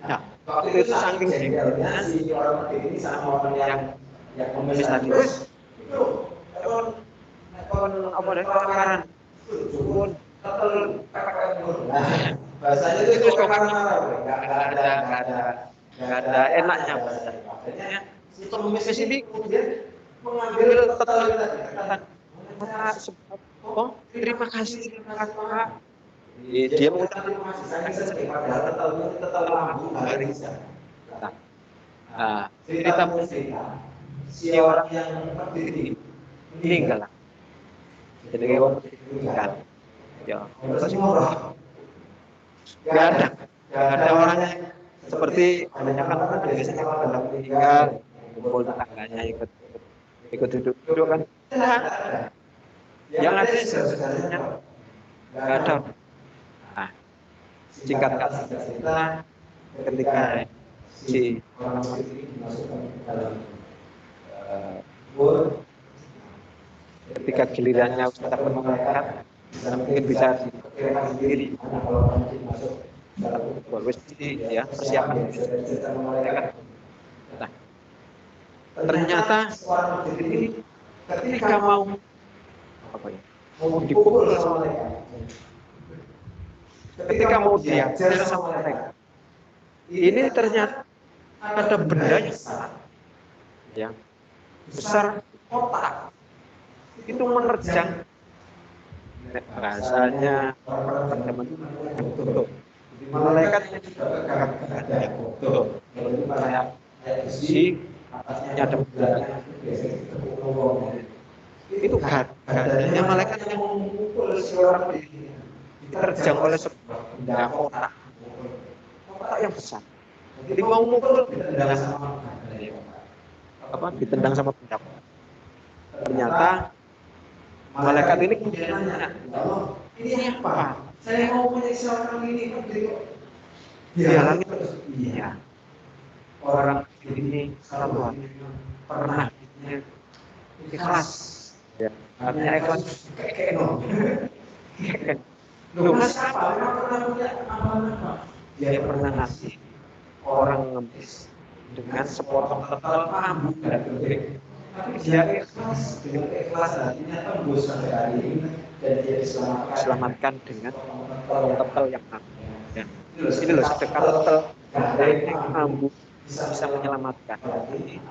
Nah, waktu itu saking jengkelnya si orang medit ini sama orang yang komunis tadi. Kon apa deh karan. Suwun tetel bahasanya itu kok marah-marah, nggak ada enaknya bahasanya. Si pengemis ini kemudian mengambil tetel tadi. Oh, terima kasih Pak. Dia mengucapkan terima kasih saya sering padahal tetel lambung nggak bisa. Nah, cerita si orang yang medit ini meninggal lah. Jadi orang meninggal. Ya, masih murah. nggak ada orang yang seperti kebanyakan orang biasanya kalau meninggal kumpul tetangganya ikut duduk kan. Yang ada sebenarnya nggak ada. Nah, singkat kata cerita ketika si orang medit ini dimasukkan ke dalam ketika gilirannya Ustaz penuh malaikat mungkin bisa dipikirkan sendiri kalau orang medit masuk dalam wis ya persiapan malaikat. Nah, ternyata orang medit ini ketika mau apa ya mau dipukul sama mereka, ketika mau diajar sama mereka, ini ternyata ada benda yang besar kotak itu menerjang bahasanya teman tutup malaikat tutup kayak besi atasnya ada benda itu gadanya malaikat yang memukul si orang ini diterjang oleh sebuah benda kotak yang besar. Jadi mau mukul ditendang sama benda kotak. Ternyata malaikat ini kemudian nanya, ini apa? Saya mau menyiksa orang ini dihalangi terus. Iya. Orang ini kalau pernah ikhlas. Ya, artinya ikhlas. Loh, Mas apa? Memang pernah punya apa? Dia pernah ngasih orang ngemis dengan sepotong tetel rambut dan bebek. Tapi dia ikhlas, dengan ikhlas hatinya tembus sampai hari ini dan dia diselamatkan dengan tetel yang rambut. Ya. Ini loh sedekah tetel yang rambut bisa menyelamatkan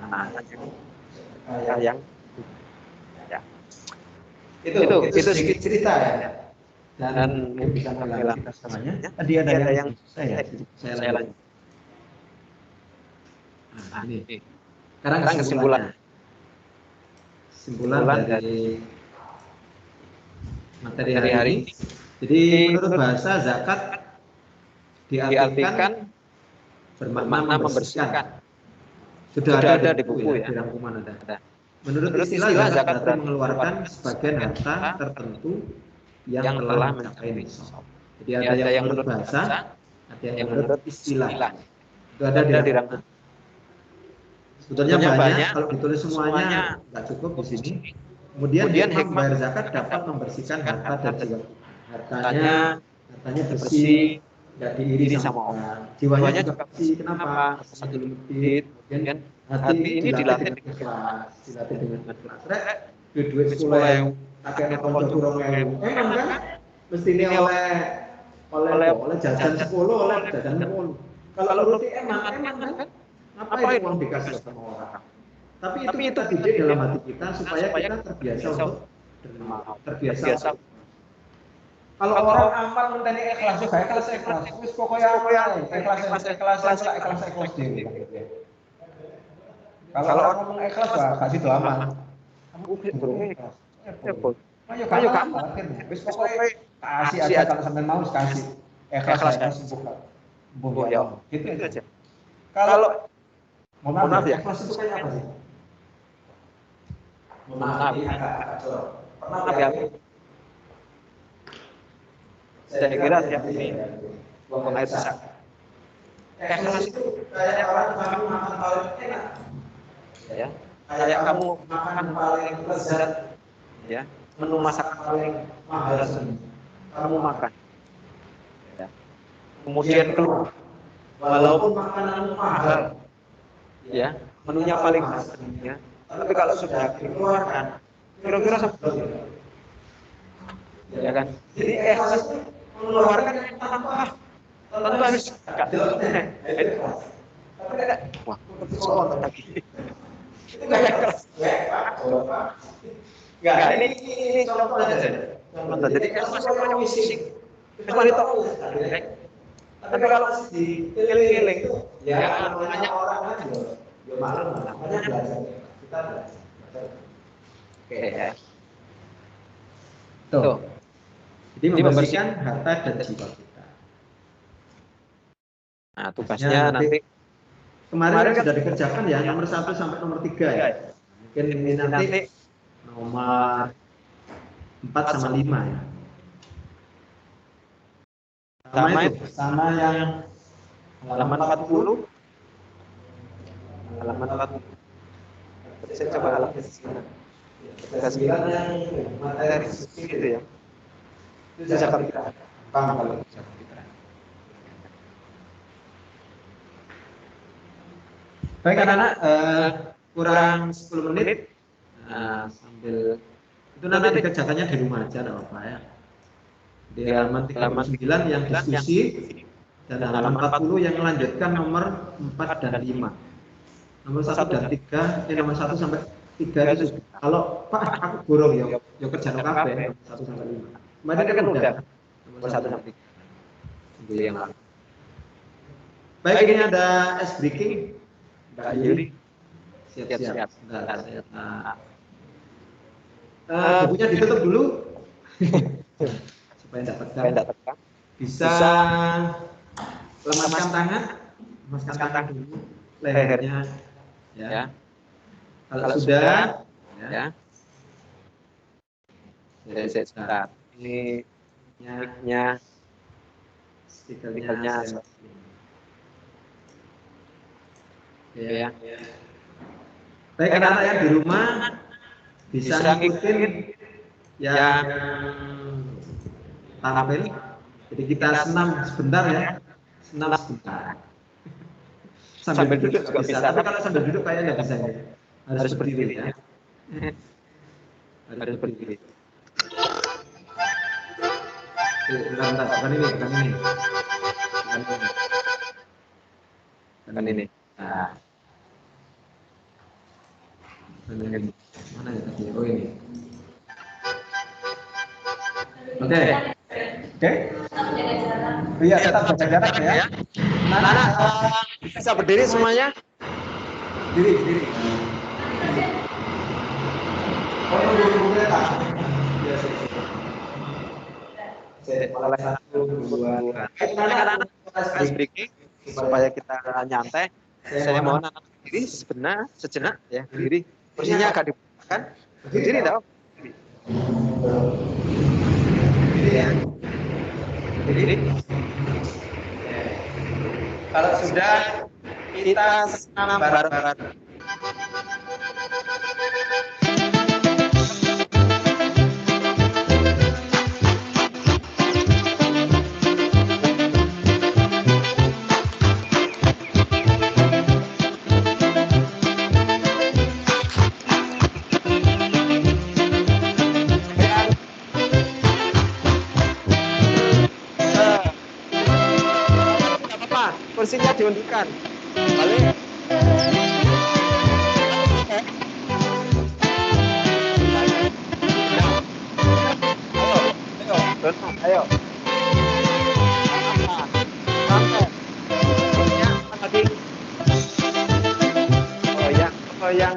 anak-anak yang ya. Itu sedikit cerita ya. Dan bisa menghilang semuanya. Tadi ada yang saya lanjut. Nah, ini. Sekarang kesimpulan dari materi hari ini. Jadi menurut bahasa zakat diartikan bermakna membersihkan. Sudah ada di buku ya, di rangkuman ada. Menurut istilah zakat berarti mengeluarkan sebagian harta tertentu yang telah mencapai nisab. Jadi ada yang menurut bahasa, ada yang menurut istilah. Itu ada di rangkum. Sebetulnya banyak, kalau ditulis semuanya nggak cukup di sini. Kemudian hikmah membayar zakat dapat membersihkan harta dan jiwa. Hartanya bersih, nggak diiri sama orang. Jiwanya juga bersih. Kenapa? Satu medit. Kemudian hati ini dilatih dengan ikhlas, dilatih dengan ikhlas. Duit sekolah yang kakek konco kurang emang kan mesti ini oleh jajan 10, oleh jajan 10. Kalau roti emang kan ngapain uang dikasih sama orang? Tapi itu kita didik dalam hati kita supaya kita terbiasa untuk terbiasa. Kalau orang amal menteni ikhlas juga ikhlas. Wis pokoknya ikhlas dhewe. Kalau orang ngomong ikhlas gak sido amal. Kamu durung ikhlas. Ayo kamu. Wis pokoknya kasih aja kalau sampai mau kasih. Ikhlas bukan. Mbuh ya. Gitu aja. Kalau maaf ya, ikhlas itu kayak apa sih? Maaf ya. Saya kira tiap ini buang air besar. Ikhlas itu kayak orang kamu makan paling enak. Ya. Kayak kamu makan paling lezat. Ya. Menu masakan paling mahal. Kamu makan. Ya. Kemudian keluar. Walaupun makananmu mahal. Ya, menunya paling mahal. Ya. Tapi kalau sudah dikeluarkan, kira-kira seperti itu. Ya kan? Jadi ikhlas mengeluarkan tanpa harus enggak. Tapi enggak. Wah, soal lagi. Itu enggak ikhlas. Enggak, ini contoh aja. Contoh. Jadi ikhlas kalau fisik. Cuma itu. Tapi kalau di keliling itu ya banyak orang kan ya maklum namanya belajar. Kita belajar. Oke ya. Tuh. Jadi membersihkan harta dan jiwa kita. Nah, tugasnya nanti kemarin kan sudah dikerjakan ya nomor 1 sampai nomor 3 ya. Mungkin ini nanti nomor 4 sama 5 ya. Sama yang halaman 40. Halaman 40. Saya coba halaman 9. 9 yang materi itu ya. Itu zakat fitrah. Paham kalau zakat fitrah. Baik anak-anak, kurang 10 menit. Sambil itu nanti dikerjakannya di rumah aja, enggak apa-apa ya. Di halaman 39 yang diskusi dan halaman 40 yang melanjutkan nomor 4 dan 5. Nomor 1 dan 3, nomor 1 sampai 3 itu. Kalau Pak aku borong ya kerjaan kabeh 1 sampai 5. Kemarin kan udah nomor 1 sampai 3. Sambil yang lalu. Baik, ini ada ice breaking. Mbak Yuri. Siap-siap. Bukunya ditutup dulu. Supaya tidak tegang. Bisa lemaskan tangan dulu, lehernya ya. Kalau sudah ya. Sebentar. Ini mic-nya stikernya ya. Baik anak-anak yang di rumah bisa ngikutin yang tampil. Jadi kita senam sebentar ya. Senam sebentar. Sambil duduk juga bisa. Tapi kalau sambil duduk kayaknya nggak bisa ya. Harus berdiri ya. Harus berdiri. Bentar, bukan ini. Bukan ini. Nah. Mana ya tadi? Oh ini. Oke. Iya, tetap jaga jarak ya. Nana, bisa berdiri semuanya? Diri. Oh, dulu tak. Mulai 1, 2. Anak-anak ice breaking supaya kita nyantai. Saya mohon anak berdiri sejenak ya, berdiri. Kursinya agak dibukakan. Berdiri enggak? Berdiri ya. berdiri. Kalau sudah, kita senam bareng-bareng. Kursinya diundurkan. Balik. Ayo. Sampai. Lagi. Goyang.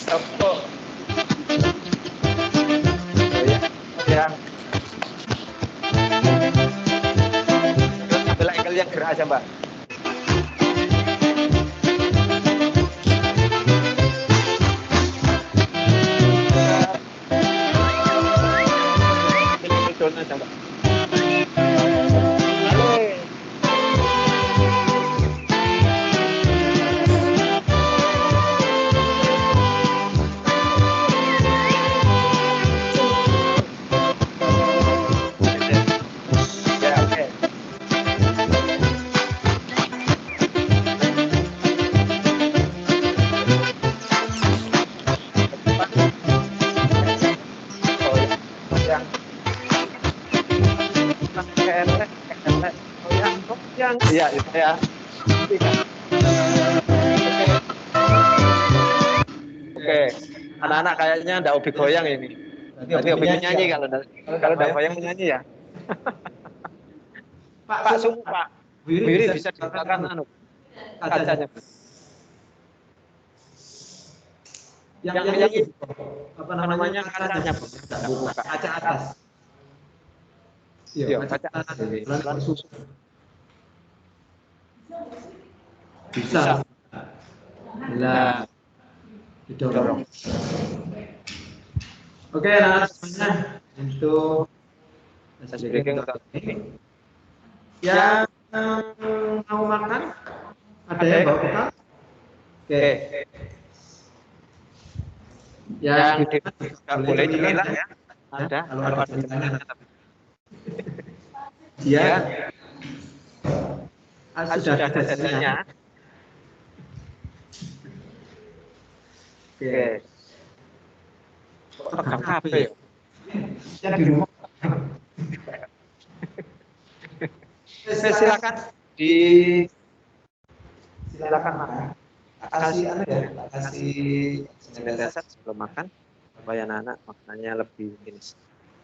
Tepuk. Goyang. Ambil ankle yang gerak aja, Mbak. Aja, Mbak. Iya, itu ya. Oke. Anak-anak kayaknya enggak hobi goyang ini. Nanti hobi menyanyi kalau enggak goyang menyanyi ya. Pak Sumu, Pak. Wiri bisa dikatakan kacanya. Yang apa namanya kacanya, buka kaca atas. Iya, kaca atas. Bisa. Nah, didorong. Oke, anak semuanya untuk breaking ini. Yang mau makan, ada yang bawa bekal? Oke. Yang boleh dibilang ya. Ada. Kalau ada pertanyaan. Ya. Sudah ada dasarnya. Oke. Pegang HP. Yang di rumah. Silakan silakan makan. Kasih sanitizer sebelum makan supaya anak-anak makanannya lebih finish.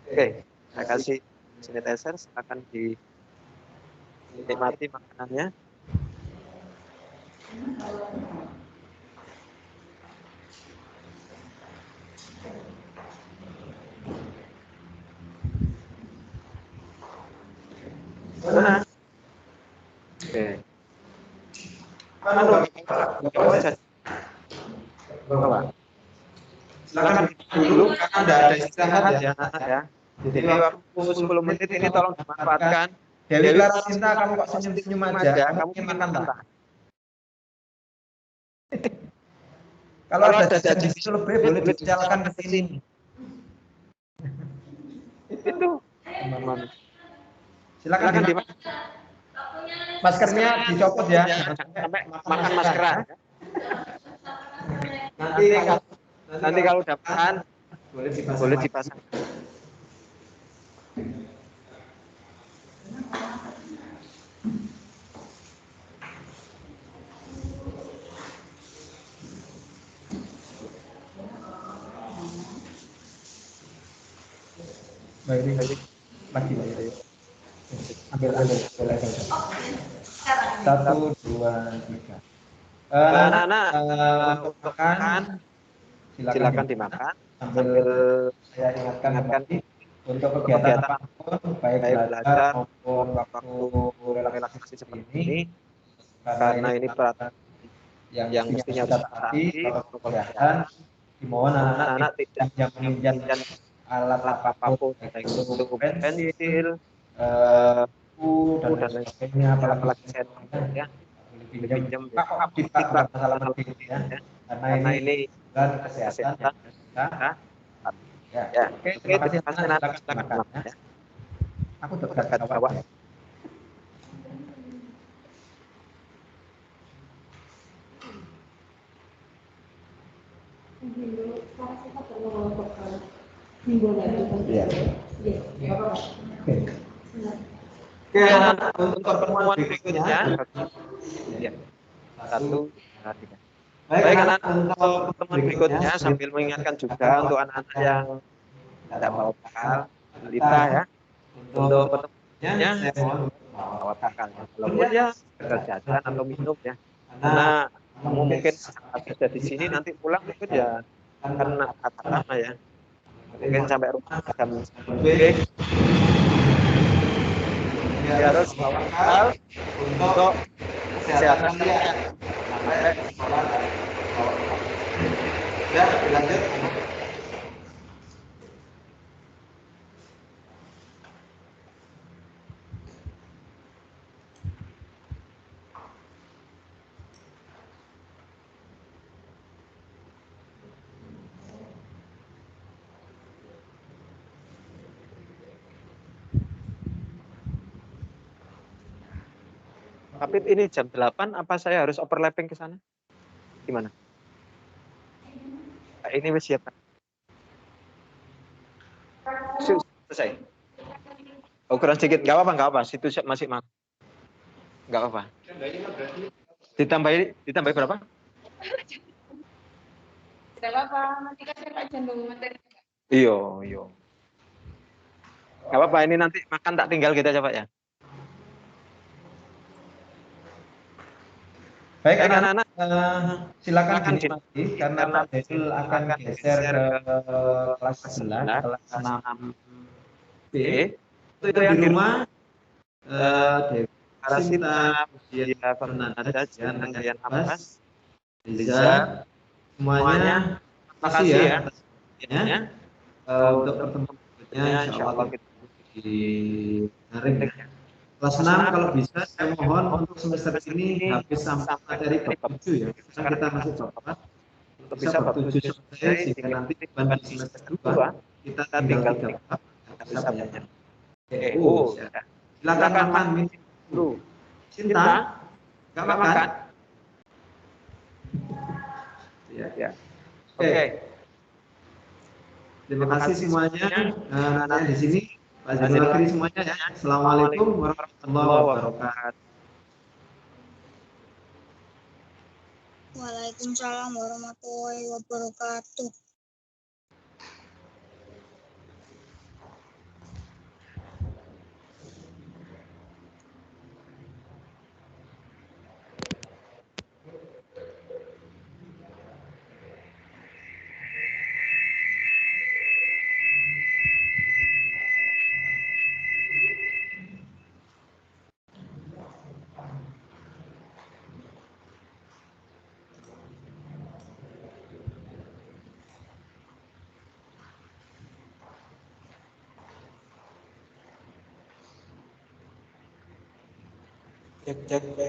Oke, saya kasih sanitizer, silakan dinikmati makanannya. Mana? Oke. Bawa. Silakan dulu karena ada istirahat ya anak ya. Jadi waktu 10 menit ini tolong dimanfaatkan. Dewi Clara Sinta, kamu kok senyum-senyum aja? Kamu ingin makan tak? Kalau ada jajan di lebih boleh dicalakan ke sini. Itu. Silakan dimakan. Maskernya dicopot ya. Sampai makan maskeran. Nanti kalau udah makan boleh dipasang. Baik. Lagi. Ambil. 1, 2, 3. Anak-anak makan. Silakan dimakan. Sambil saya ingatkan untuk kegiatan apapun, baik belajar maupun waktu relaksasi seperti ini, karena ini peraturan yang mestinya harus ditaati protokol kesehatan, dimohon anak-anak tidak meminjam alat apapun, baik itu pensil, dan lain sebagainya, apalagi saya ya pinjam kok kita nggak masalah penting ya, karena ini bukan kesehatan kesehatan kita. ya. Ya, Oke, terima kasih terima Nana, kasih silakan silakan makan ya. ya. Aku dekat jawab. Iya. Oke, untuk pertemuan berikutnya. Ya. 1, 2, 3. Baik, Baik anak, anak, untuk pertemuan berikutnya sambil mengingatkan juga untuk anak-anak yang tidak bawa bekal, balita ya, untuk pertemuannya saya mohon bawa bekalnya. Walaupun ya sekedar jajan atau minum ya, karena kamu mungkin habis dari sini nanti pulang mungkin ya akan agak lama ya, mungkin sampai rumah jam 9. Oke, dia harus bawa bekal untuk kesehatan kalian sampai sekolah dan bawa bekal. Ya, lanjut. Tapi ini jam 8, apa saya harus overlapping ke sana? Gimana? Nah, ini wis siap. Selesai. Ukuran sedikit, nggak apa-apa. Situ masih makan. Nggak apa-apa. Ditambahi berapa? Tidak apa-apa, nanti kan saya jantung materi. Iya. Nggak apa-apa, ini nanti makan tak tinggal kita coba ya. Baik, Baik anak-anak, silakan silakan dinikmati karena Pak Daniel akan geser ke kelas 11, kelas 6B. Itu yang di rumah, Dewi Sinta, Dia Fernanda, Jian, Dian Abbas, Liza, semuanya kasih ya atasnya. Untuk pertemuan berikutnya insya Allah kita di hari kelas 6 kalau bisa saya mohon untuk semester ini habis sampai materi bab 7 ya. Sekarang kita masuk bab 4. Untuk bisa bab 7 selesai sehingga nanti beban di semester 2 kita tinggal 3 bab bisa banyak. Ya. Silakan makan minum dulu. Cinta enggak makan? Ya. Oke. Terima kasih semuanya. Nah, di sini Pak Zainul akhiri semuanya ya. Assalamualaikum warahmatullahi wabarakatuh. Waalaikumsalam warahmatullahi wabarakatuh. Cek.